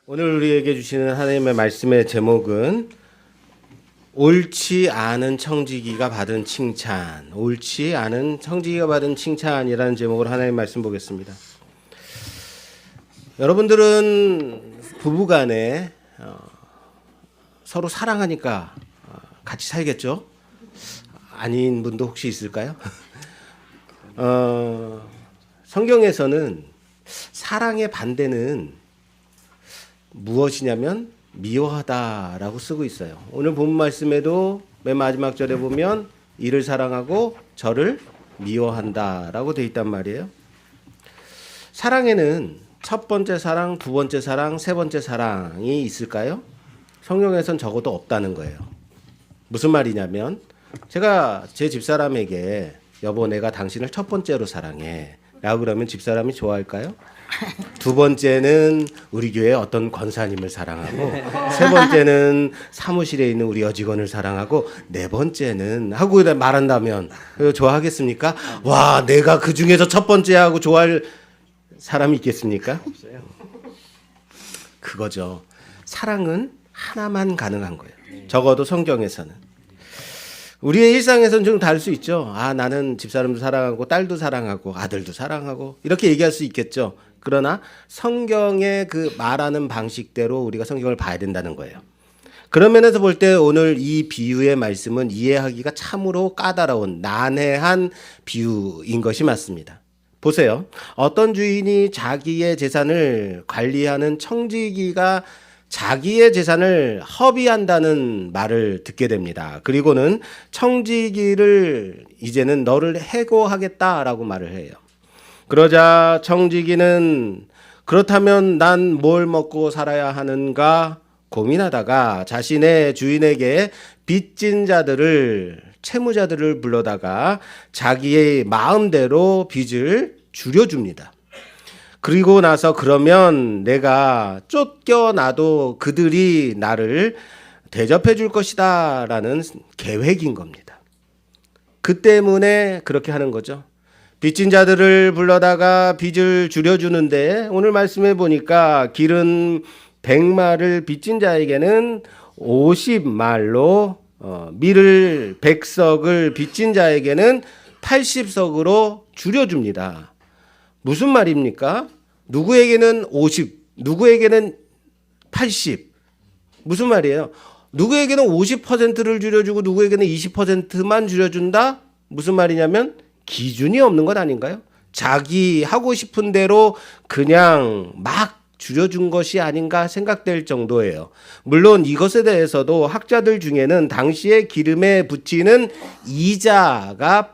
오늘 우리에게 주시는 하나님의 말씀의 제목은 옳지 않은 청지기가 받은 칭찬, 옳지 않은 청지기가 받은 칭찬이라는 제목으로 하나님의 말씀 보겠습니다. 여러분들은 부부간에 서로 사랑하니까 같이 살겠죠? 아닌 분도 혹시 있을까요? 성경에서는 사랑의 반대는 무엇이냐면 미워하다라고 쓰고 있어요. 오늘 본 말씀에도 맨 마지막 절에 보면 이를 사랑하고 저를 미워한다라고 돼 있단 말이에요. 사랑에는 첫 번째 사랑, 두 번째 사랑, 세 번째 사랑이 있을까요? 성경에선 적어도 없다는 거예요. 무슨 말이냐면 제가 제 집사람에게 여보 내가 당신을 첫 번째로 사랑해 라고 그러면 집사람이 좋아할까요? 두 번째는 우리 교회 어떤 권사님을 사랑하고 세 번째는 사무실에 있는 우리 여직원을 사랑하고 네 번째는 하고 말한다면 좋아하겠습니까? 와 내가 그 중에서 첫 번째 하고 좋아할 사람이 있겠습니까? 없어요. 그거죠. 사랑은 하나만 가능한 거예요. 적어도 성경에서는. 우리의 일상에서는 좀 다를 수 있죠. 나는 집사람도 사랑하고 딸도 사랑하고 아들도 사랑하고 이렇게 얘기할 수 있겠죠. 그러나 성경의 그 말하는 방식대로 우리가 성경을 봐야 된다는 거예요. 그런 면에서 볼 때 오늘 이 비유의 말씀은 이해하기가 참으로 까다로운 난해한 비유인 것이 맞습니다. 보세요. 어떤 주인이 자기의 재산을 관리하는 청지기가 자기의 재산을 허비한다는 말을 듣게 됩니다. 그리고는 청지기를 이제는 너를 해고하겠다라고 말을 해요. 그러자 청지기는 그렇다면 난 뭘 먹고 살아야 하는가 고민하다가 자신의 주인에게 빚진 자들을 채무자들을 불러다가 자기의 마음대로 빚을 줄여줍니다. 그리고 나서 그러면 내가 쫓겨나도 그들이 나를 대접해 줄 것이다 라는 계획인 겁니다. 그 때문에 그렇게 하는 거죠. 빚진 자들을 불러다가 빚을 줄여주는데 오늘 말씀해 보니까 기른 100말을 빚진 자에게는 50말로 밀을 100석을 빚진 자에게는 80석으로 줄여줍니다. 무슨 말입니까? 누구에게는 50, 누구에게는 80. 무슨 말이에요? 누구에게는 50%를 줄여주고 누구에게는 20%만 줄여준다? 무슨 말이냐면 기준이 없는 것 아닌가요? 자기 하고 싶은 대로 그냥 막 줄여준 것이 아닌가 생각될 정도예요. 물론 이것에 대해서도 학자들 중에는 당시에 기름에 붙이는 이자가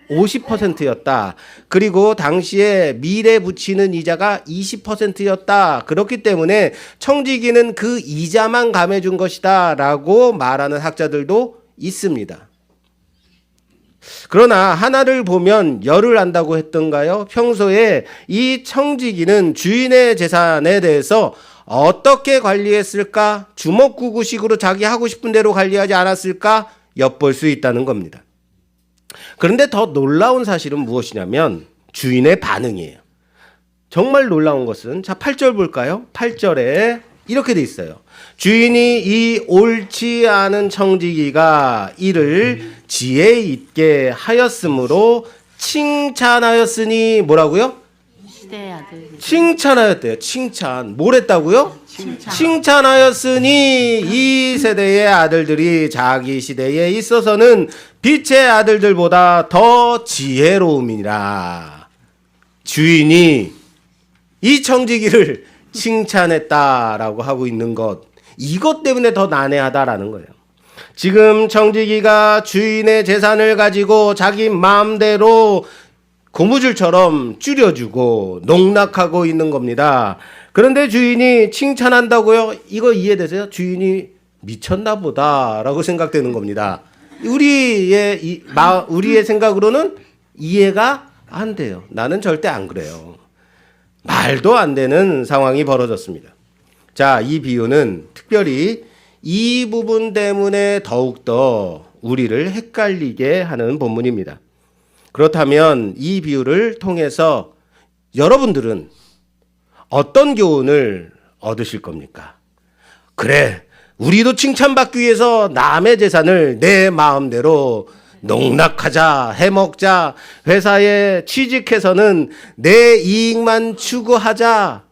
50%였다. 그리고 당시에 밀에 붙이는 이자가 20%였다. 그렇기 때문에 청지기는 그 이자만 감해준 것이다 라고 말하는 학자들도 있습니다. 그러나 하나를 보면 열을 안다고 했던가요? 평소에 이 청지기는 주인의 재산에 대해서 어떻게 관리했을까? 주먹구구식으로 자기 하고 싶은 대로 관리하지 않았을까? 엿볼 수 있다는 겁니다. 그런데 더 놀라운 사실은 무엇이냐면 주인의 반응이에요. 정말 놀라운 것은 자 8절 볼까요? 8절에 이렇게 돼 있어요. 주인이 이 옳지 않은 청지기가 이를 지혜 있게 하였으므로 칭찬하였으니 뭐라고요? 시대의 아들. 칭찬하였대요. 칭찬. 뭘 했다고요? 칭찬하였으니 이 세대의 아들들이 자기 시대에 있어서는 빛의 아들들보다 더 지혜로움이라. 주인이 이 청지기를 칭찬했다라고 하고 있는 것. 이것 때문에 더 난해하다라는 거예요. 지금 청지기가 주인의 재산을 가지고 자기 마음대로 고무줄처럼 줄여주고 농락하고 있는 겁니다. 그런데 주인이 칭찬한다고요? 이거 이해되세요? 주인이 미쳤나 보다라고 생각되는 겁니다. 우리의 생각으로는 이해가 안 돼요. 나는 절대 안 그래요. 말도 안 되는 상황이 벌어졌습니다. 자, 이 비유는 특별히 이 부분 때문에 더욱더 우리를 헷갈리게 하는 본문입니다. 그렇다면 이 비유를 통해서 여러분들은 어떤 교훈을 얻으실 겁니까? 그래, 우리도 칭찬받기 위해서 남의 재산을 내 마음대로 농락하자, 해먹자, 회사에 취직해서는 내 이익만 추구하자.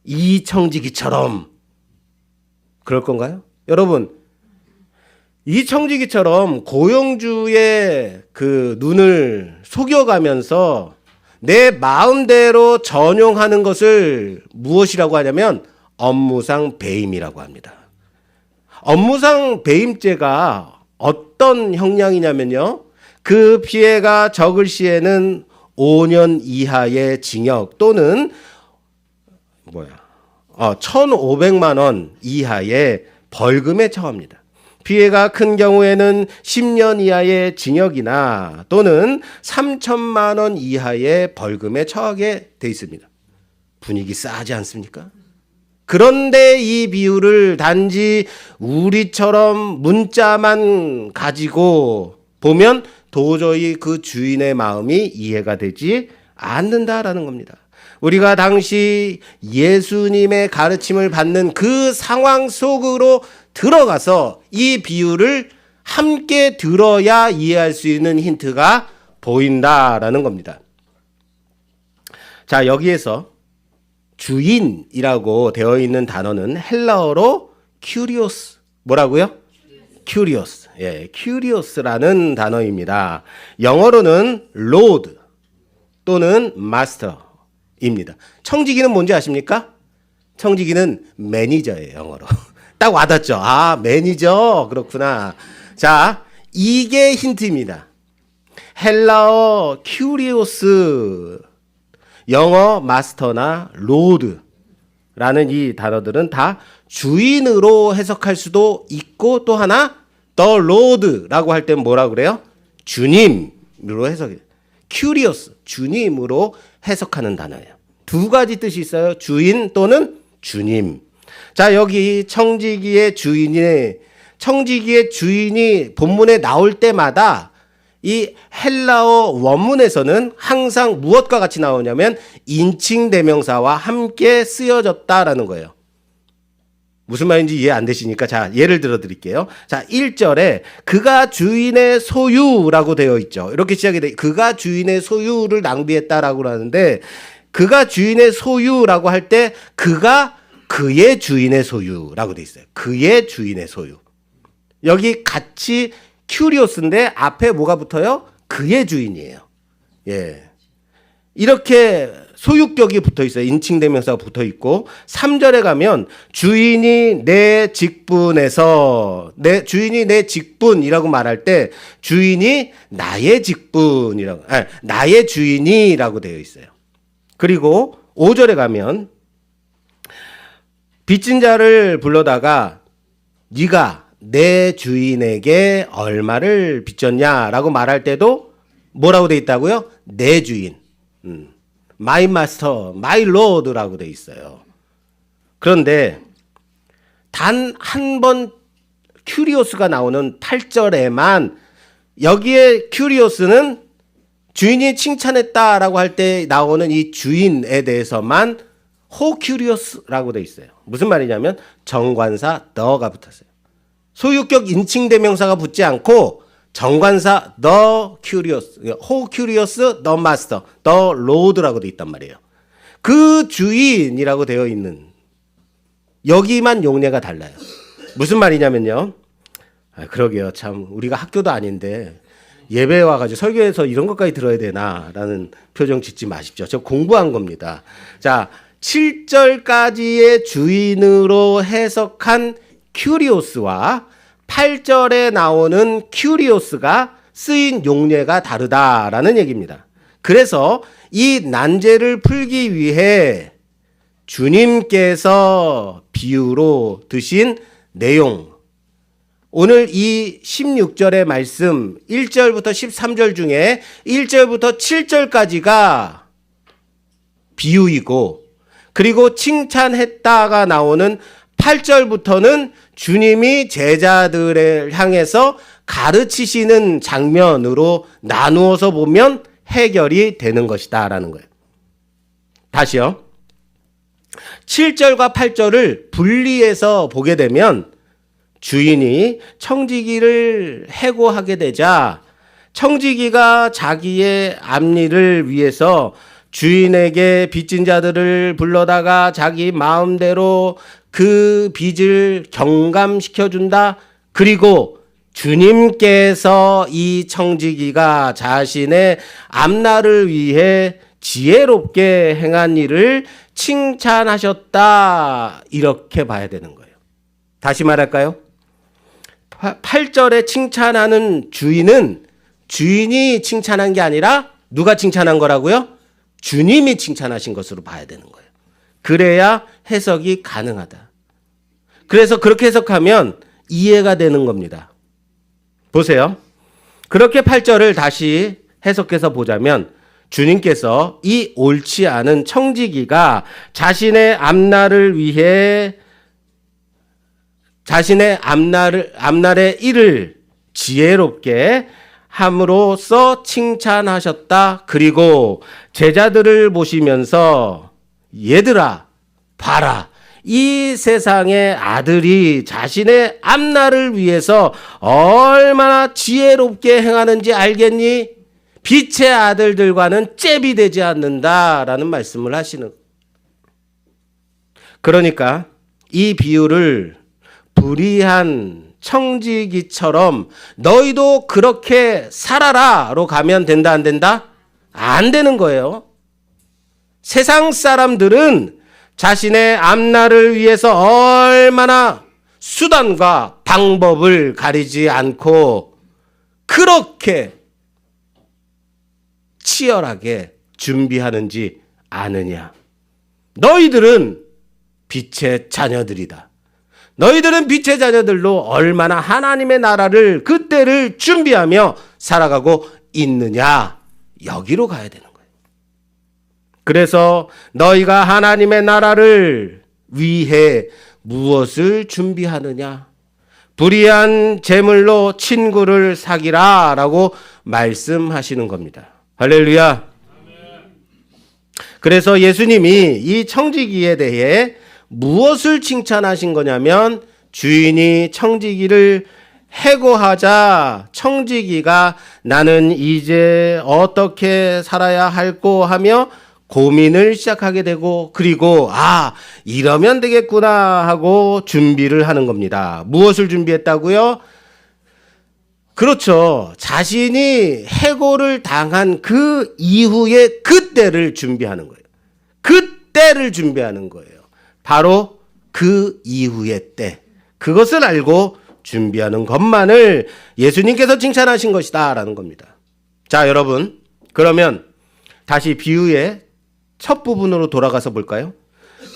이 청지기처럼 그럴 건가요? 여러분, 이 청지기처럼 고용주의 그 눈을 속여가면서 내 마음대로 전용하는 것을 무엇이라고 하냐면 업무상 배임이라고 합니다. 업무상 배임죄가 어떤 형량이냐면요, 그 피해가 적을 시에는 5년 이하의 징역 또는 1,500만 원 이하의 벌금에 처합니다. 피해가 큰 경우에는 10년 이하의 징역이나 또는 3천만 원 이하의 벌금에 처하게 돼 있습니다. 분위기 싸하지 않습니까? 그런데 이 비유를 단지 우리처럼 문자만 가지고 보면 도저히 그 주인의 마음이 이해가 되지 않는다라는 겁니다. 우리가 당시 예수님의 가르침을 받는 그 상황 속으로 들어가서 이 비유를 함께 들어야 이해할 수 있는 힌트가 보인다라는 겁니다. 자, 여기에서 주인이라고 되어 있는 단어는 헬라어로 큐리오스. 뭐라고요? 큐리오스. 예, 큐리오스라는 단어입니다. 영어로는 로드 또는 마스터입니다. 청지기는 뭔지 아십니까? 청지기는 매니저예요, 영어로. 딱 와닿죠? 아, 매니저. 그렇구나. 자, 이게 힌트입니다. 헬라어 큐리오스, 영어 마스터나 로드라는 이 단어들은 다 주인으로 해석할 수도 있고, 또 하나 the Lord라고 할 땐 뭐라 그래요? 주님으로 해석해요. 큐리오스, 주님으로 해석하는 단어예요. 두 가지 뜻이 있어요. 주인 또는 주님. 자, 여기 청지기의 주인이 본문에 나올 때마다 이 헬라어 원문에서는 항상 무엇과 같이 나오냐면 인칭 대명사와 함께 쓰여졌다라는 거예요. 무슨 말인지 이해 안 되시니까 자, 예를 들어 드릴게요. 자, 1절에 그가 주인의 소유라고 되어 있죠. 이렇게 시작이 돼. 그가 주인의 소유를 낭비했다라고 하는데, 그가 주인의 소유라고 할 때 그가 그의 주인의 소유라고 돼 있어요. 그의 주인의 소유. 여기 같이 큐리오스인데 앞에 뭐가 붙어요? 그의 주인이에요. 예. 이렇게 소유격이 붙어 있어요. 인칭 대명사가 붙어 있고, 3절에 가면 주인이 내 직분이라고 말할 때 주인이 나의 직분이라고, 나의 주인이라고 되어 있어요. 그리고 5절에 가면 빚진 자를 불러다가 네가 내 주인에게 얼마를 빚졌냐라고 말할 때도 뭐라고 돼 있다고요? 내 주인, my master, my lord라고 돼 있어요. 그런데 단 한 번 큐리오스가 나오는 8절에만, 여기에 큐리오스는 주인이 칭찬했다라고 할 때 나오는 이 주인에 대해서만 호큐리오스라고 돼 있어요. 무슨 말이냐면 정관사 더가 붙었어요. 소유격 인칭 대명사가 붙지 않고 정관사 the curious, who curious, the master, the lord라고 돼 있단 말이에요. 그 주인이라고 되어 있는 여기만 용례가 달라요. 무슨 말이냐면요. 그러게요. 참 우리가 학교도 아닌데 예배에 와가지고 설교에서 이런 것까지 들어야 되나라는 표정 짓지 마십시오. 저 공부한 겁니다. 자, 7절까지의 주인으로 해석한 큐리오스와 8절에 나오는 큐리오스가 쓰인 용례가 다르다라는 얘기입니다. 그래서 이 난제를 풀기 위해 주님께서 비유로 드신 내용, 오늘 이 16절의 말씀 1절부터 13절 중에 1절부터 7절까지가 비유이고, 그리고 칭찬했다가 나오는 8절부터는 주님이 제자들을 향해서 가르치시는 장면으로 나누어서 보면 해결이 되는 것이다 라는 거예요. 다시요. 7절과 8절을 분리해서 보게 되면 주인이 청지기를 해고하게 되자 청지기가 자기의 앞일을 위해서 주인에게 빚진 자들을 불러다가 자기 마음대로 그 빚을 경감시켜준다. 그리고 주님께서 이 청지기가 자신의 앞날을 위해 지혜롭게 행한 일을 칭찬하셨다. 이렇게 봐야 되는 거예요. 다시 말할까요? 8절에 칭찬하는 주인은 주인이 칭찬한 게 아니라 누가 칭찬한 거라고요? 주님이 칭찬하신 것으로 봐야 되는 거예요. 그래야 해석이 가능하다. 그래서 그렇게 해석하면 이해가 되는 겁니다. 보세요. 그렇게 8절을 다시 해석해서 보자면 주님께서 이 옳지 않은 청지기가 자신의 앞날을 위해 자신의 앞날의 일을 지혜롭게 함으로써 칭찬하셨다. 그리고 제자들을 보시면서 얘들아 봐라. 이 세상의 아들이 자신의 앞날을 위해서 얼마나 지혜롭게 행하는지 알겠니? 빛의 아들들과는 잽이 되지 않는다라는 말씀을 하시는. 그러니까 이 비유를 불의한 청지기처럼 너희도 그렇게 살아라로 가면 된다 안 된다? 안 되는 거예요. 세상 사람들은 자신의 앞날을 위해서 얼마나 수단과 방법을 가리지 않고 그렇게 치열하게 준비하는지 아느냐? 너희들은 빛의 자녀들이다. 너희들은 빛의 자녀들로 얼마나 하나님의 나라를 그때를 준비하며 살아가고 있느냐? 여기로 가야 되는 거예요. 그래서 너희가 하나님의 나라를 위해 무엇을 준비하느냐? 불의한 재물로 친구를 사귀라 라고 말씀하시는 겁니다. 할렐루야. 그래서 예수님이 이 청지기에 대해 무엇을 칭찬하신 거냐면 주인이 청지기를 해고하자 청지기가 나는 이제 어떻게 살아야 할꼬 하며 고민을 시작하게 되고 그리고 이러면 되겠구나 하고 준비를 하는 겁니다. 무엇을 준비했다고요? 그렇죠. 자신이 해고를 당한 그 이후에 그때를 준비하는 거예요. 그때를 준비하는 거예요. 바로 그 이후의 때. 그것을 알고 준비하는 것만을 예수님께서 칭찬하신 것이다 라는 겁니다. 자, 여러분, 그러면 다시 비유의 첫 부분으로 돌아가서 볼까요?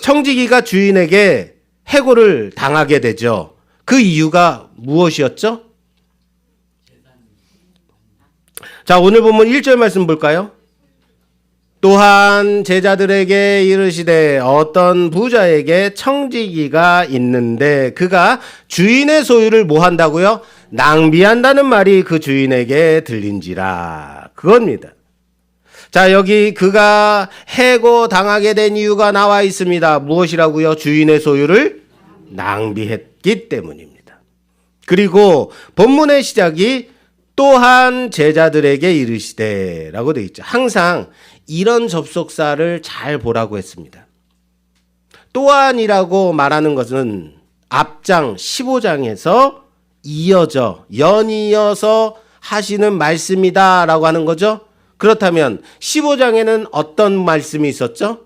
청지기가 주인에게 해고를 당하게 되죠. 그 이유가 무엇이었죠? 자, 오늘 본문 1절 말씀 볼까요? 또한 제자들에게 이르시되 어떤 부자에게 청지기가 있는데 그가 주인의 소유를 뭐 한다고요? 낭비한다는 말이 그 주인에게 들린지라. 그겁니다. 자, 여기 그가 해고 당하게 된 이유가 나와 있습니다. 무엇이라고요? 주인의 소유를 낭비했기 때문입니다. 그리고 본문의 시작이 또한 제자들에게 이르시되 라고 되어 있죠. 항상 이런 접속사를 잘 보라고 했습니다. 또한이라고 말하는 것은 앞장 15장에서 연이어서 하시는 말씀이다 라고 하는 거죠. 그렇다면 15장에는 어떤 말씀이 있었죠?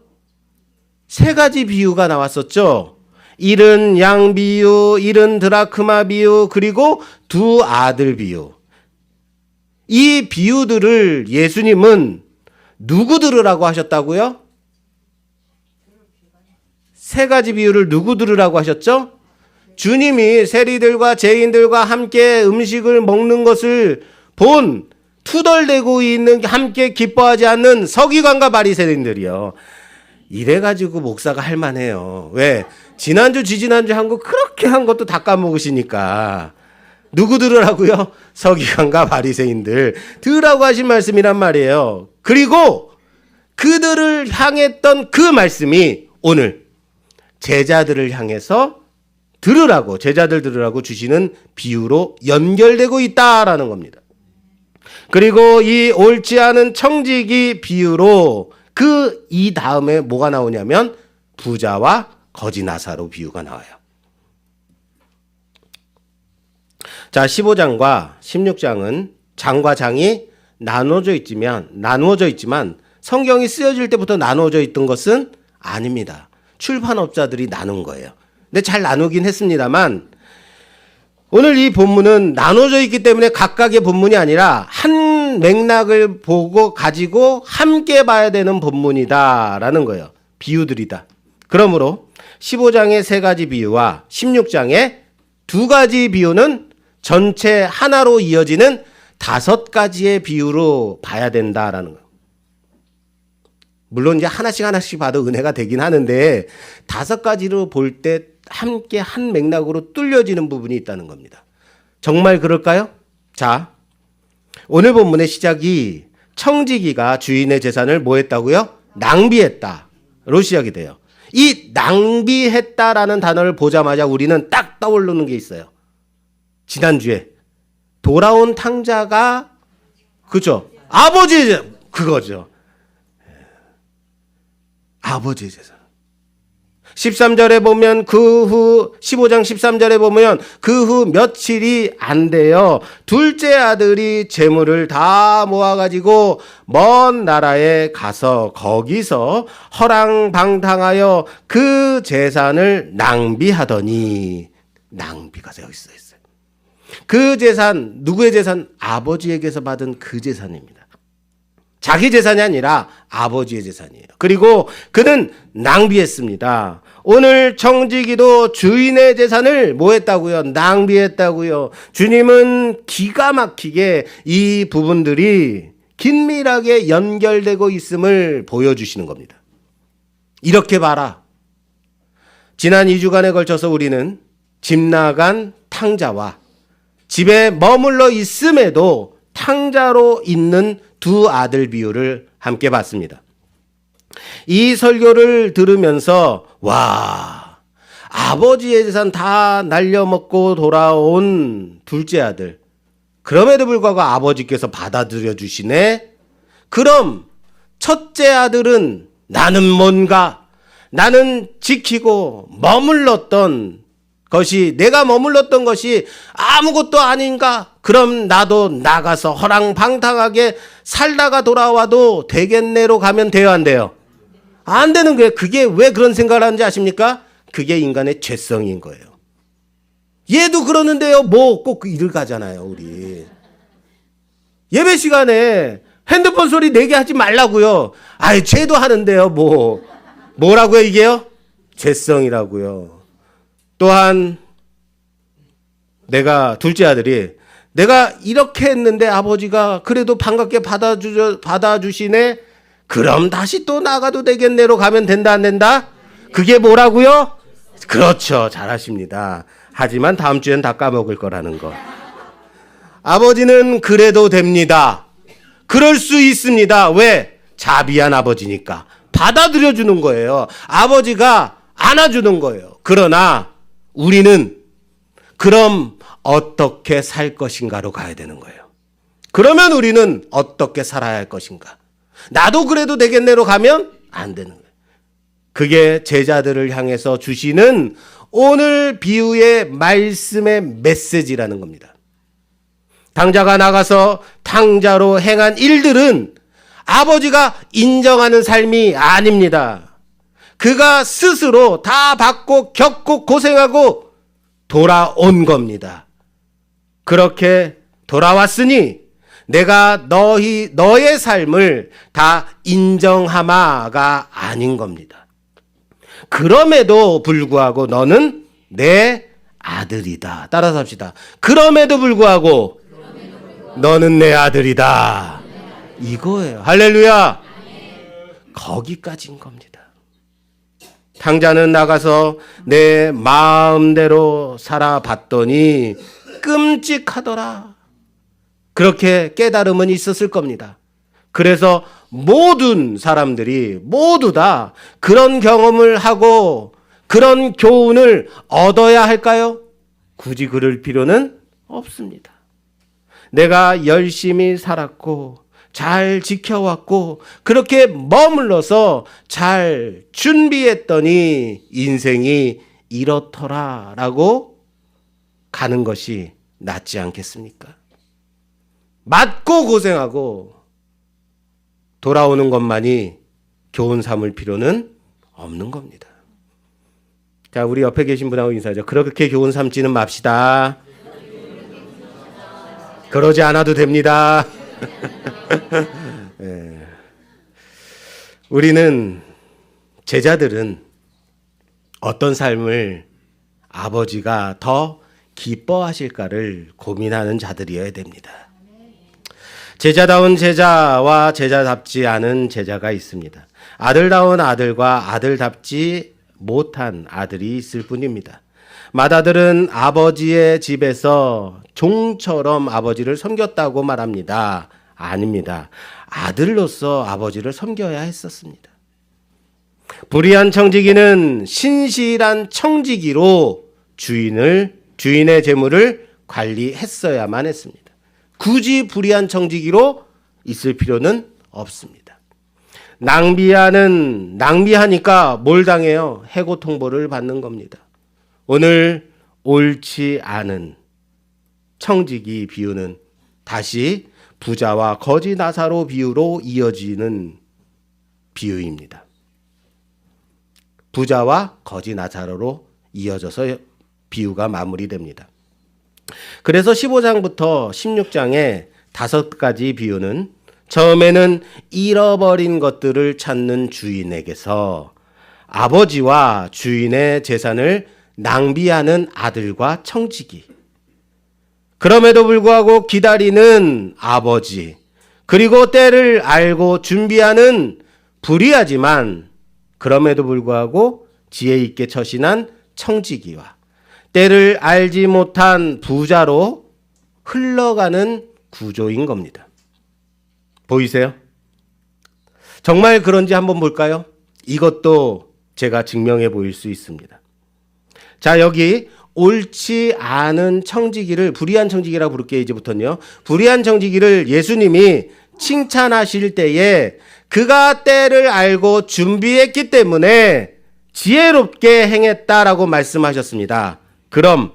세 가지 비유가 나왔었죠. 1은 양 비유, 1은 드라크마 비유, 그리고 두 아들 비유. 이 비유들을 예수님은 누구 들으라고 하셨다고요? 세 가지 비유를 누구 들으라고 하셨죠? 주님이 세리들과 죄인들과 함께 음식을 먹는 것을 본 투덜대고 있는 함께 기뻐하지 않는 서기관과 바리새인들이요. 이래가지고 목사가 할만해요. 왜? 지난주 지지난주 한 거 그렇게 한 것도 다 까먹으시니까. 누구 들으라고요? 서기관과 바리새인들 들으라고 하신 말씀이란 말이에요. 그리고 그들을 향했던 그 말씀이 오늘 제자들을 향해서 제자들 들으라고 주시는 비유로 연결되고 있다라는 겁니다. 그리고 이 옳지 않은 청지기 비유로 이 다음에 뭐가 나오냐면 부자와 거지 나사로 비유가 나와요. 자, 15장과 16장은 장과 장이 나누어져 있지만 성경이 쓰여질 때부터 나누어져 있던 것은 아닙니다. 출판업자들이 나눈 거예요. 근데 잘 나누긴 했습니다만 오늘 이 본문은 나눠져 있기 때문에 각각의 본문이 아니라 한 맥락을 가지고 함께 봐야 되는 본문이다라는 거예요. 비유들이다. 그러므로 15장의 3가지 비유와 16장의 2가지 비유는 전체 하나로 이어지는 5가지의 비유로 봐야 된다라는 거예요. 물론 이제 하나씩 봐도 은혜가 되긴 하는데 5가지로 볼 때 함께 한 맥락으로 뚫려지는 부분이 있다는 겁니다. 정말 그럴까요? 자, 오늘 본문의 시작이 청지기가 주인의 재산을 뭐 했다고요? 낭비했다로 시작이 돼요. 이 낭비했다라는 단어를 보자마자 우리는 딱 떠오르는 게 있어요. 지난주에 돌아온 탕자가 그죠? 아버지의 그거죠. 아버지의 재산. 13절에 보면 15장 13절에 보면 그 후 며칠이 안 돼요. 둘째 아들이 재물을 다 모아가지고 먼 나라에 가서 거기서 허랑방탕하여 그 재산을 낭비하더니 낭비가 여기 써 있어요. 그 재산, 누구의 재산? 아버지에게서 받은 그 재산입니다. 자기 재산이 아니라 아버지의 재산이에요. 그리고 그는 낭비했습니다. 오늘 청지기도 주인의 재산을 뭐 했다고요? 낭비했다고요. 주님은 기가 막히게 이 부분들이 긴밀하게 연결되고 있음을 보여주시는 겁니다. 이렇게 봐라. 지난 2주간에 걸쳐서 우리는 집 나간 탕자와 집에 머물러 있음에도 탕자로 있는 2 아들 비유를 함께 봤습니다. 이 설교를 들으면서 와, 아버지의 재산 다 날려먹고 돌아온 둘째 아들, 그럼에도 불구하고 아버지께서 받아들여 주시네. 그럼 첫째 아들은 나는 지키고 내가 머물렀던 것이 아무것도 아닌가? 그럼 나도 나가서 허랑방탕하게 살다가 돌아와도 되겠네로 가면 돼요, 안 돼요? 안 되는 거예요. 그게 왜 그런 생각을 하는지 아십니까? 그게 인간의 죄성인 거예요. 얘도 그러는데요. 뭐 꼭 일을 가잖아요, 우리. 예배 시간에 핸드폰 소리 내게 하지 말라고요. 아이, 쟤도 하는데요. 뭐라고요, 이게요? 죄성이라고요. 또한 둘째 아들이 내가 이렇게 했는데 아버지가 그래도 반갑게 받아주시네. 그럼 다시 또 나가도 되겠네로 가면 된다, 안 된다? 그게 뭐라고요? 그렇죠. 잘하십니다. 하지만 다음 주엔 다 까먹을 거라는 거. 아버지는 그래도 됩니다. 그럴 수 있습니다. 왜? 자비한 아버지니까. 받아들여 주는 거예요. 아버지가 안아주는 거예요. 그러나 우리는 그럼 어떻게 살 것인가로 가야 되는 거예요. 그러면 우리는 어떻게 살아야 할 것인가? 나도 그래도 되겠네로 가면 안 되는 거예요. 그게 제자들을 향해서 주시는 오늘 비유의 말씀의 메시지라는 겁니다. 탕자가 나가서 탕자로 행한 일들은 아버지가 인정하는 삶이 아닙니다. 그가 스스로 다 받고 겪고 고생하고 돌아온 겁니다. 그렇게 돌아왔으니 내가 너의 삶을 다 인정하마가 아닌 겁니다. 그럼에도 불구하고 너는 내 아들이다. 따라서 합시다. 그럼에도 불구하고 너는 내 아들이다. 이거예요. 할렐루야. 거기까지인 겁니다. 탕자는 나가서 내 마음대로 살아봤더니 끔찍하더라. 그렇게 깨달음은 있었을 겁니다. 그래서 모든 사람들이 모두 다 그런 경험을 하고 그런 교훈을 얻어야 할까요? 굳이 그럴 필요는 없습니다. 내가 열심히 살았고 잘 지켜왔고 그렇게 머물러서 잘 준비했더니 인생이 이렇더라라고 가는 것이 낫지 않겠습니까? 맞고 고생하고 돌아오는 것만이 교훈 삼을 필요는 없는 겁니다. 자, 우리 옆에 계신 분하고 인사하죠. 그렇게 교훈 삼지는 맙시다. 그러지 않아도 됩니다. 네. 우리는 제자들은 어떤 삶을 아버지가 더 기뻐하실까를 고민하는 자들이어야 됩니다. 제자다운 제자와 제자답지 않은 제자가 있습니다. 아들다운 아들과 아들답지 못한 아들이 있을 뿐입니다. 맏아들은 아버지의 집에서 종처럼 아버지를 섬겼다고 말합니다. 아닙니다. 아들로서 아버지를 섬겨야 했었습니다. 불의한 청지기는 신실한 청지기로 주인의 재물을 관리했어야만 했습니다. 굳이 불의한 청지기로 있을 필요는 없습니다. 낭비하니까 뭘 당해요? 해고 통보를 받는 겁니다. 오늘 옳지 않은 청지기 비유는 다시 부자와 거지 나사로 비유로 이어지는 비유입니다. 부자와 거지 나사로로 이어져서 비유가 마무리됩니다. 그래서 15장부터 16장의 5가지 비유는 처음에는 잃어버린 것들을 찾는 주인에게서 아버지와 주인의 재산을 낭비하는 아들과 청지기, 그럼에도 불구하고 기다리는 아버지, 그리고 때를 알고 준비하는 불의하지만 그럼에도 불구하고 지혜 있게 처신한 청지기와 때를 알지 못한 부자로 흘러가는 구조인 겁니다. 보이세요? 정말 그런지 한번 볼까요? 이것도 제가 증명해 보일 수 있습니다. 자, 여기 옳지 않은 청지기를 불의한 청지기라고 부를게요. 이제부터는요. 불의한 청지기를 예수님이 칭찬하실 때에 그가 때를 알고 준비했기 때문에 지혜롭게 행했다라고 말씀하셨습니다. 그럼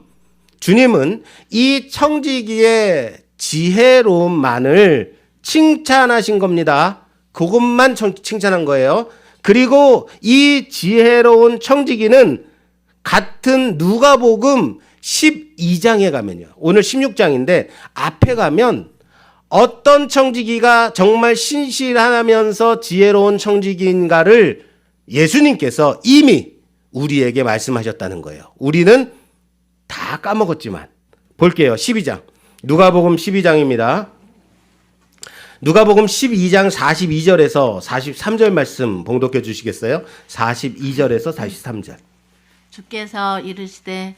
주님은 이 청지기의 지혜로움만을 칭찬하신 겁니다. 그것만 칭찬한 거예요. 그리고 이 지혜로운 청지기는 같은 누가복음 12장에 가면요. 오늘 16장인데 앞에 가면 어떤 청지기가 정말 신실하면서 지혜로운 청지기인가를 예수님께서 이미 우리에게 말씀하셨다는 거예요. 우리는 다 까먹었지만 볼게요. 12장. 누가복음 12장입니다. 누가복음 12장 42절에서 43절 말씀 봉독해 주시겠어요? 42절에서 43절. 주께서 이르시되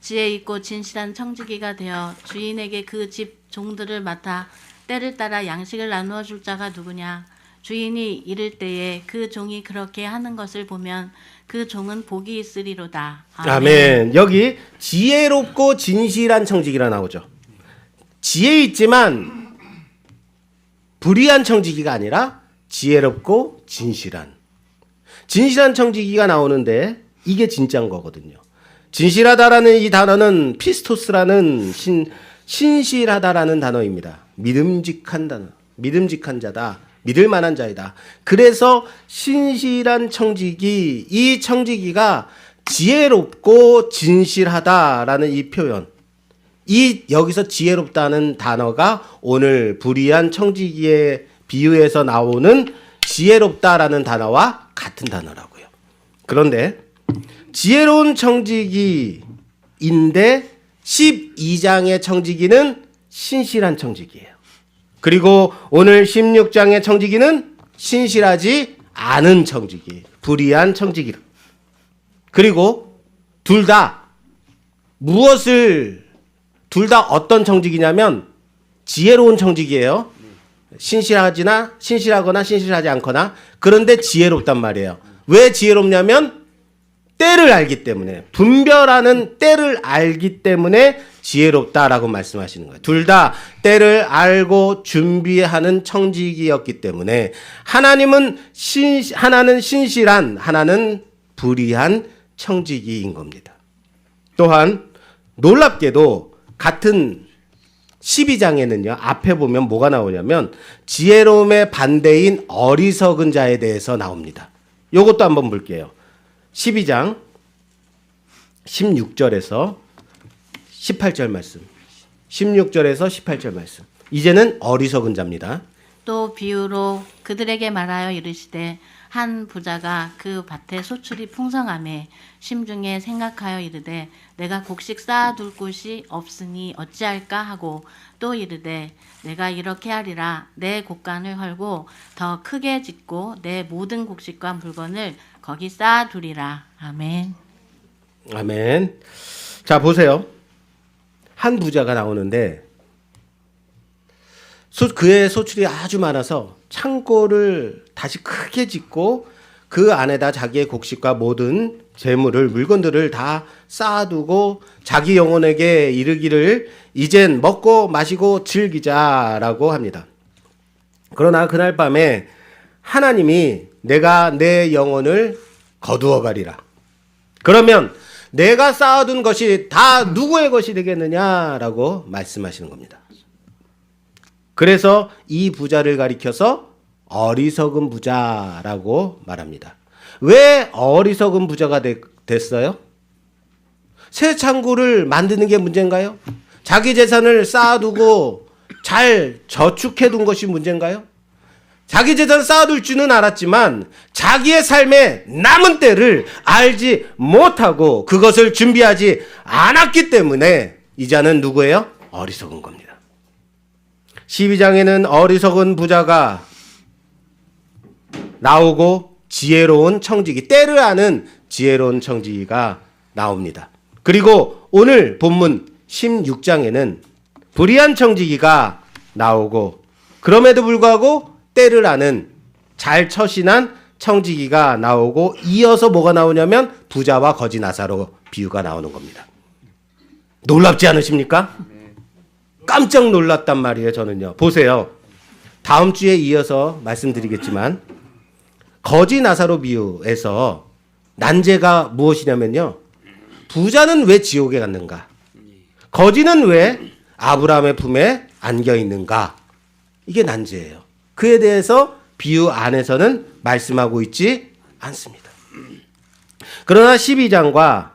지혜 있고 진실한 청지기가 되어 주인에게 그 집 종들을 맡아 때를 따라 양식을 나누어 줄 자가 누구냐? 주인이 이를 때에 그 종이 그렇게 하는 것을 보면 그 종은 복이 있으리로다. 아멘. 여기 지혜롭고 진실한 청지기라 나오죠. 지혜 있지만 불의한 청지기가 아니라 지혜롭고 진실한 청지기가 나오는데 이게 진짜인 거거든요. 진실하다라는 이 단어는 피스토스라는 신실하다라는 단어입니다. 믿음직한 단어, 믿음직한 자다, 믿을 만한 자이다. 그래서 신실한 청지기, 이 청지기가 지혜롭고 진실하다라는 이 표현, 이 여기서 지혜롭다는 단어가 오늘 불의한 청지기의 비유에서 나오는 지혜롭다라는 단어와 같은 단어라고요. 그런데 지혜로운 청지기인데 12장의 청지기는 신실한 청지기예요. 그리고 오늘 16장의 청지기는 신실하지 않은 청지기, 불의한 청지기. 그리고 둘 다 어떤 청지기냐면 지혜로운 청지기예요. 신실하거나 신실하지 않거나. 그런데 지혜롭단 말이에요. 왜 지혜롭냐면 때를 알기 때문에, 분별하는 때를 알기 때문에 지혜롭다라고 말씀하시는 거예요. 둘 다 때를 알고 준비하는 청지기였기 때문에 하나는 신실한, 하나는 불의한 청지기인 겁니다. 또한 놀랍게도 같은 12장에는요, 앞에 보면 뭐가 나오냐면 지혜로움의 반대인 어리석은 자에 대해서 나옵니다. 요것도 한번 볼게요. 12장 16절에서 18절 말씀. 16절에서 18절 말씀. 이제는 어리석은 자입니다. 또 비유로 그들에게 말하여 이르시되 한 부자가 그 밭에 소출이 풍성하매 심중에 생각하여 이르되 내가 곡식 쌓아둘 곳이 없으니 어찌할까 하고 또 이르되 내가 이렇게 하리라 내 곡간을 헐고 더 크게 짓고 내 모든 곡식과 물건을 거기 쌓아두리라. 아멘. 아멘. 자, 보세요. 한 부자가 나오는데 그의 소출이 아주 많아서 창고를 다시 크게 짓고 그 안에다 자기의 곡식과 모든 재물을, 물건들을 다 쌓아두고 자기 영혼에게 이르기를 이젠 먹고 마시고 즐기자라고 합니다. 그러나 그날 밤에 하나님이 내가 내 영혼을 거두어 가리라. 그러면 내가 쌓아둔 것이 다 누구의 것이 되겠느냐라고 말씀하시는 겁니다. 그래서 이 부자를 가리켜서 어리석은 부자라고 말합니다. 왜 어리석은 부자가 됐어요? 새 창고를 만드는 게 문제인가요? 자기 재산을 쌓아두고 잘 저축해둔 것이 문제인가요? 자기 재산 쌓아둘 줄은 알았지만 자기의 삶에 남은 때를 알지 못하고 그것을 준비하지 않았기 때문에 이 자는 누구예요? 어리석은 겁니다. 12장에는 어리석은 부자가 나오고 지혜로운 청지기, 때를 아는 지혜로운 청지기가 나옵니다. 그리고 오늘 본문 16장에는 불의한 청지기가 나오고 그럼에도 불구하고 때를 아는 잘 처신한 청지기가 나오고 이어서 뭐가 나오냐면 부자와 거지 나사로 비유가 나오는 겁니다. 놀랍지 않으십니까? 깜짝 놀랐단 말이에요, 저는요. 보세요. 다음 주에 이어서 말씀드리겠지만 거지 나사로 비유에서 난제가 무엇이냐면요. 부자는 왜 지옥에 갔는가? 거지는 왜 아브라함의 품에 안겨 있는가? 이게 난제예요. 그에 대해서 비유 안에서는 말씀하고 있지 않습니다. 그러나 12장과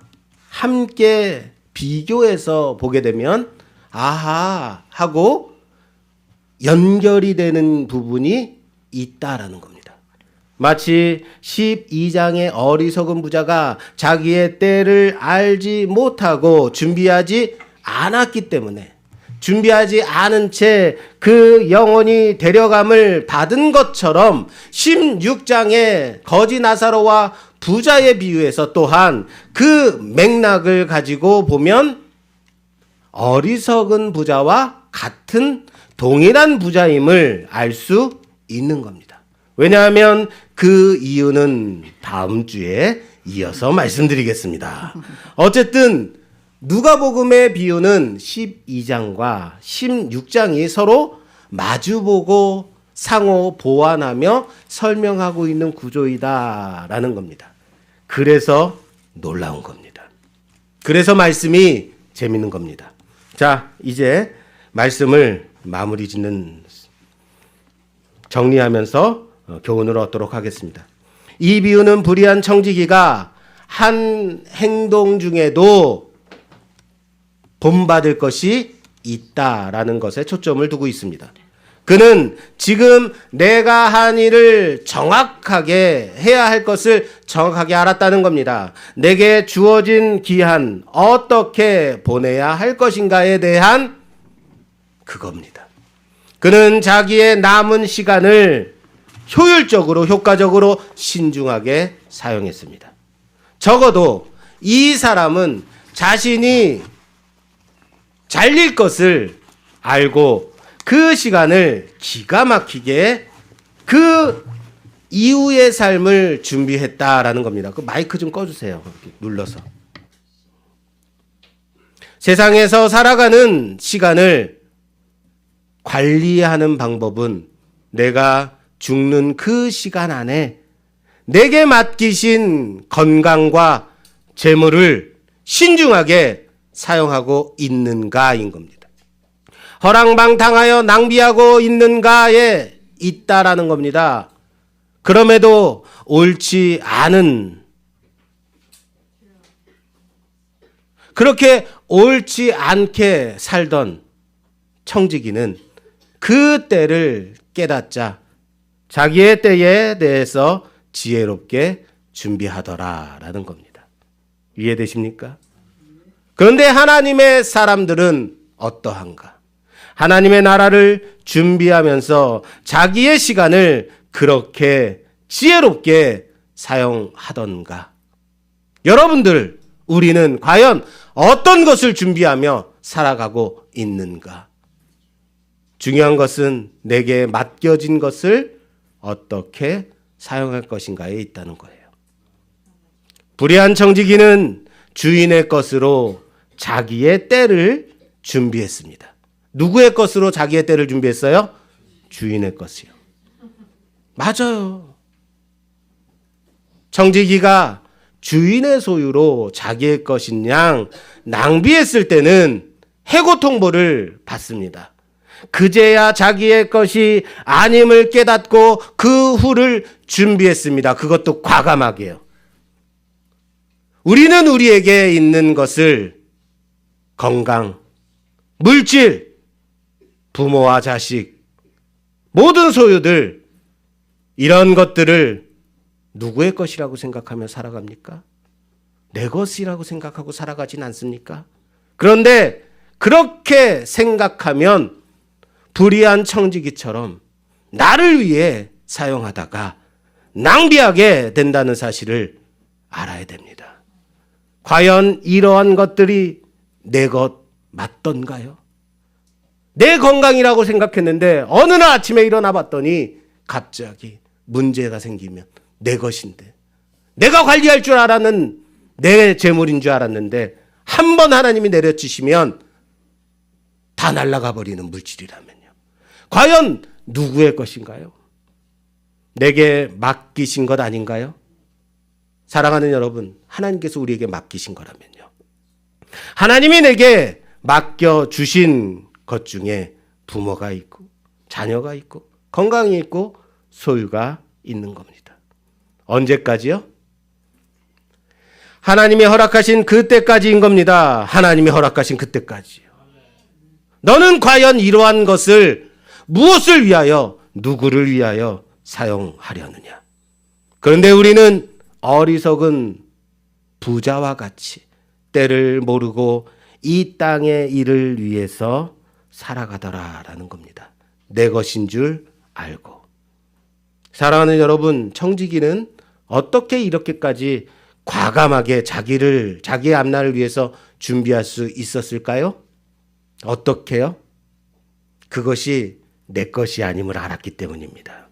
함께 비교해서 보게 되면 아하 하고 연결이 되는 부분이 있다라는 겁니다. 마치 12장의 어리석은 부자가 자기의 때를 알지 못하고 준비하지 않았기 때문에 준비하지 않은 채 그 영혼이 데려감을 받은 것처럼 16장의 거지 나사로와 부자의 비유에서 또한 그 맥락을 가지고 보면 어리석은 부자와 같은 동일한 부자임을 알 수 있는 겁니다. 왜냐하면 그 이유는 다음 주에 이어서 말씀드리겠습니다. 어쨌든 누가복음의 비유는 12장과 16장이 서로 마주보고 상호 보완하며 설명하고 있는 구조이다라는 겁니다. 그래서 놀라운 겁니다. 그래서 말씀이 재밌는 겁니다. 자, 이제 말씀을 마무리 짓는 정리하면서 교훈을 얻도록 하겠습니다. 이 비유는 불의한 청지기가 한 행동 중에도 본받을 것이 있다라는 것에 초점을 두고 있습니다. 그는 지금 내가 한 일을 정확하게 해야 할 것을 정확하게 알았다는 겁니다. 내게 주어진 기한 어떻게 보내야 할 것인가에 대한 그겁니다. 그는 자기의 남은 시간을 효율적으로 효과적으로 신중하게 사용했습니다. 적어도 이 사람은 자신이 잘릴 것을 알고 그 시간을 기가 막히게 그 이후의 삶을 준비했다라는 겁니다. 그 마이크 좀 꺼주세요. 이렇게 눌러서. 세상에서 살아가는 시간을 관리하는 방법은 내가 죽는 그 시간 안에 내게 맡기신 건강과 재물을 신중하게 사용하고 있는가인 겁니다. 허랑방탕하여 낭비하고 있는가에 있다라는 겁니다. 그럼에도 옳지 않은, 그렇게 옳지 않게 살던 청지기는 그 때를 깨닫자 자기의 때에 대해서 지혜롭게 준비하더라라는 겁니다. 이해되십니까? 그런데 하나님의 사람들은 어떠한가? 하나님의 나라를 준비하면서 자기의 시간을 그렇게 지혜롭게 사용하던가? 여러분들, 우리는 과연 어떤 것을 준비하며 살아가고 있는가? 중요한 것은 내게 맡겨진 것을 어떻게 사용할 것인가에 있다는 거예요. 불의한 청지기는 주인의 것으로 자기의 때를 준비했습니다. 누구의 것으로 자기의 때를 준비했어요? 주인의 것이요. 맞아요. 청지기가 주인의 소유로 자기의 것인 양 낭비했을 때는 해고통보를 받습니다. 그제야 자기의 것이 아님을 깨닫고 그 후를 준비했습니다. 그것도 과감하게요. 우리는 우리에게 있는 것을 건강, 물질, 부모와 자식, 모든 소유들, 이런 것들을 누구의 것이라고 생각하며 살아갑니까? 내 것이라고 생각하고 살아가진 않습니까? 그런데 그렇게 생각하면 불의한 청지기처럼 나를 위해 사용하다가 낭비하게 된다는 사실을 알아야 됩니다. 과연 이러한 것들이 내 것 맞던가요? 내 건강이라고 생각했는데 어느 날 아침에 일어나 봤더니 갑자기 문제가 생기면 내 것인데, 내가 관리할 줄 알았는 내 재물인 줄 알았는데 한 번 하나님이 내려치시면 다 날아가 버리는 물질이라면요. 과연 누구의 것인가요? 내게 맡기신 것 아닌가요? 사랑하는 여러분, 하나님께서 우리에게 맡기신 거라면요. 하나님이 내게 맡겨주신 것 중에 부모가 있고 자녀가 있고 건강이 있고 소유가 있는 겁니다. 언제까지요? 하나님이 허락하신 그때까지인 겁니다. 하나님이 허락하신 그때까지요. 너는 과연 이러한 것을 무엇을 위하여, 누구를 위하여 사용하려느냐? 그런데 우리는 어리석은 부자와 같이 때를 모르고 이 땅의 일을 위해서 살아가더라라는 겁니다. 내 것인 줄 알고. 사랑하는 여러분, 청지기는 어떻게 이렇게까지 과감하게 자기의 앞날을 위해서 준비할 수 있었을까요? 어떻게요? 그것이 내 것이 아님을 알았기 때문입니다.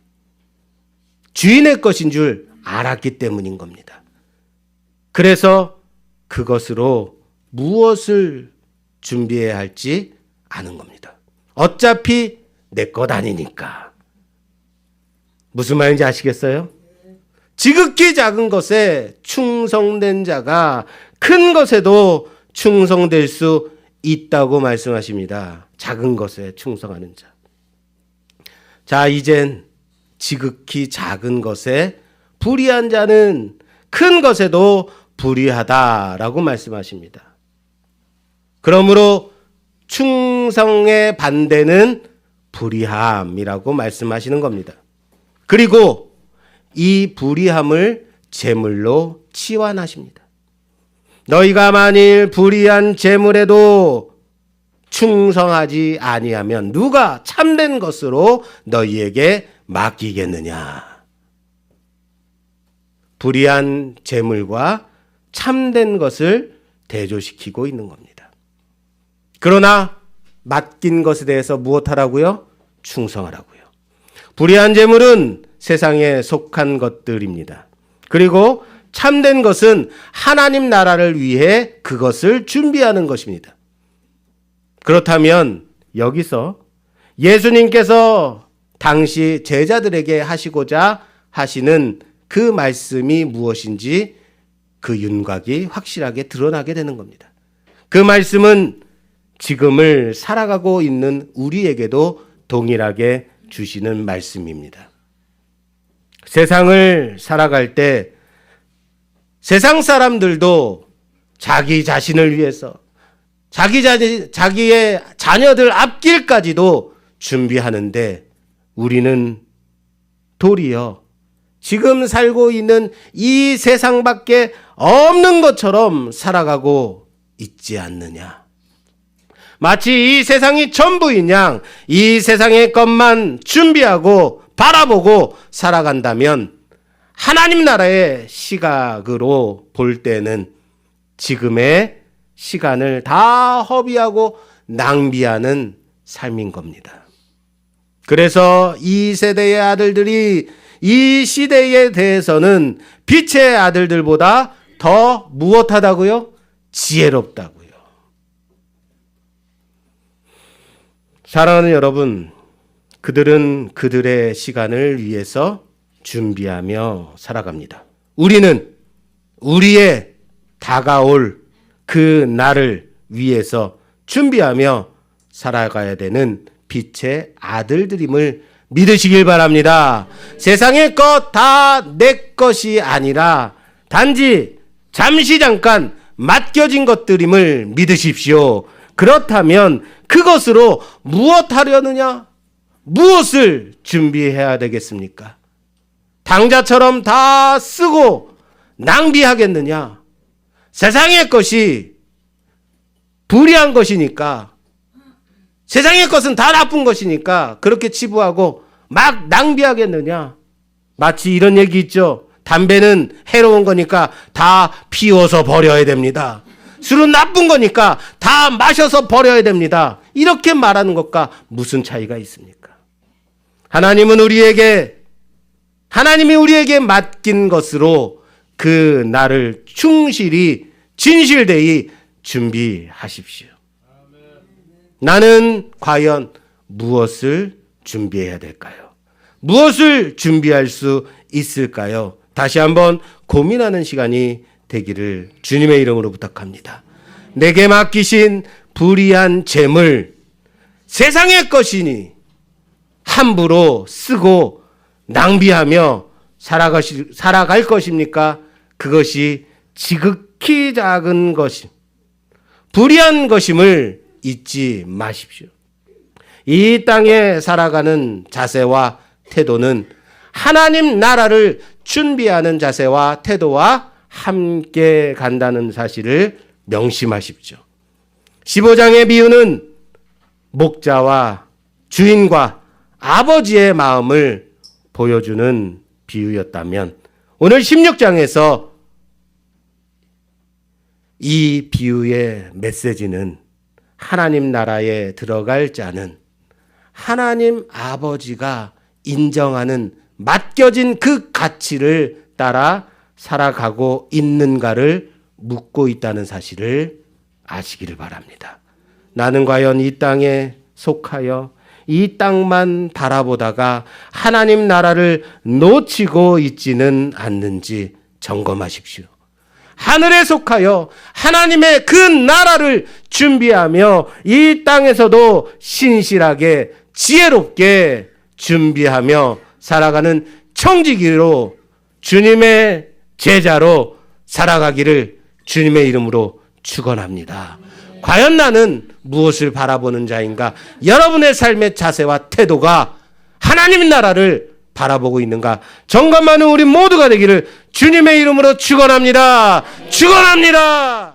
주인의 것인 줄 알았기 때문인 겁니다. 그래서 그것으로 무엇을 준비해야 할지 아는 겁니다. 어차피 내 것 아니니까. 무슨 말인지 아시겠어요? 지극히 작은 것에 충성된 자가 큰 것에도 충성될 수 있다고 말씀하십니다. 작은 것에 충성하는 자. 자, 이젠 지극히 작은 것에 불의한 자는 큰 것에도 불의하다라고 말씀하십니다. 그러므로 충성의 반대는 불의함이라고 말씀하시는 겁니다. 그리고 이 불의함을 제물로 치환하십니다. 너희가 만일 불의한 제물에도 충성하지 아니하면 누가 참된 것으로 너희에게 맡기겠느냐? 불의한 제물과 참된 것을 대조시키고 있는 겁니다. 그러나 맡긴 것에 대해서 무엇하라고요? 충성하라고요. 불의한 제물은 세상에 속한 것들입니다. 그리고 참된 것은 하나님 나라를 위해 그것을 준비하는 것입니다. 그렇다면 여기서 예수님께서 당시 제자들에게 하시고자 하시는 그 말씀이 무엇인지 그 윤곽이 확실하게 드러나게 되는 겁니다. 그 말씀은 지금을 살아가고 있는 우리에게도 동일하게 주시는 말씀입니다. 세상을 살아갈 때 세상 사람들도 자기 자신을 위해서 자기의 자녀들 앞길까지도 준비하는데 우리는 도리어 지금 살고 있는 이 세상밖에 없는 것처럼 살아가고 있지 않느냐. 마치 이 세상이 전부인 양 이 세상의 것만 준비하고 바라보고 살아간다면 하나님 나라의 시각으로 볼 때는 지금의 시간을 다 허비하고 낭비하는 삶인 겁니다. 그래서 이 세대의 아들들이 이 시대에 대해서는 빛의 아들들보다 더 무엇하다고요? 지혜롭다고요. 사랑하는 여러분, 그들은 그들의 시간을 위해서 준비하며 살아갑니다. 우리는 우리의 다가올 그 날을 위해서 준비하며 살아가야 되는 빛의 아들들임을 믿으시길 바랍니다. 세상의 것 다 내 것이 아니라 단지 잠시 잠깐 맡겨진 것들임을 믿으십시오. 그렇다면 그것으로 무엇 하려느냐? 무엇을 준비해야 되겠습니까? 당자처럼 다 쓰고 낭비하겠느냐? 세상의 것이 불의한 것이니까, 세상의 것은 다 나쁜 것이니까 그렇게 치부하고 막 낭비하겠느냐? 마치 이런 얘기 있죠. 담배는 해로운 거니까 다 피워서 버려야 됩니다. 술은 나쁜 거니까 다 마셔서 버려야 됩니다. 이렇게 말하는 것과 무슨 차이가 있습니까? 하나님이 우리에게 맡긴 것으로 그 날을 충실히 진실되이 준비하십시오. 나는 과연 무엇을 준비해야 될까요? 무엇을 준비할 수 있을까요? 다시 한번 고민하는 시간이 되기를 주님의 이름으로 부탁합니다. 내게 맡기신 불의한 재물, 세상의 것이니 함부로 쓰고 낭비하며 살아갈 것입니까? 그것이 지극히 작은 것이 불의한 것임을 잊지 마십시오. 이 땅에 살아가는 자세와 태도는 하나님 나라를 준비하는 자세와 태도와 함께 간다는 사실을 명심하십시오. 15장의 비유는 목자와 주인과 아버지의 마음을 보여주는 비유였다면 오늘 16장에서 이 비유의 메시지는 하나님 나라에 들어갈 자는 하나님 아버지가 인정하는 맡겨진 그 가치를 따라 살아가고 있는가를 묻고 있다는 사실을 아시기를 바랍니다. 나는 과연 이 땅에 속하여 이 땅만 바라보다가 하나님 나라를 놓치고 있지는 않는지 점검하십시오. 하늘에 속하여 하나님의 그 나라를 준비하며 이 땅에서도 신실하게 지혜롭게 준비하며 살아가는 청지기로 주님의 제자로 살아가기를 주님의 이름으로 축원합니다. 과연 나는 무엇을 바라보는 자인가? 여러분의 삶의 자세와 태도가 하나님 나라를 바라보고 있는가? 점검하는 우리 모두가 되기를 주님의 이름으로 축원합니다. 축원합니다.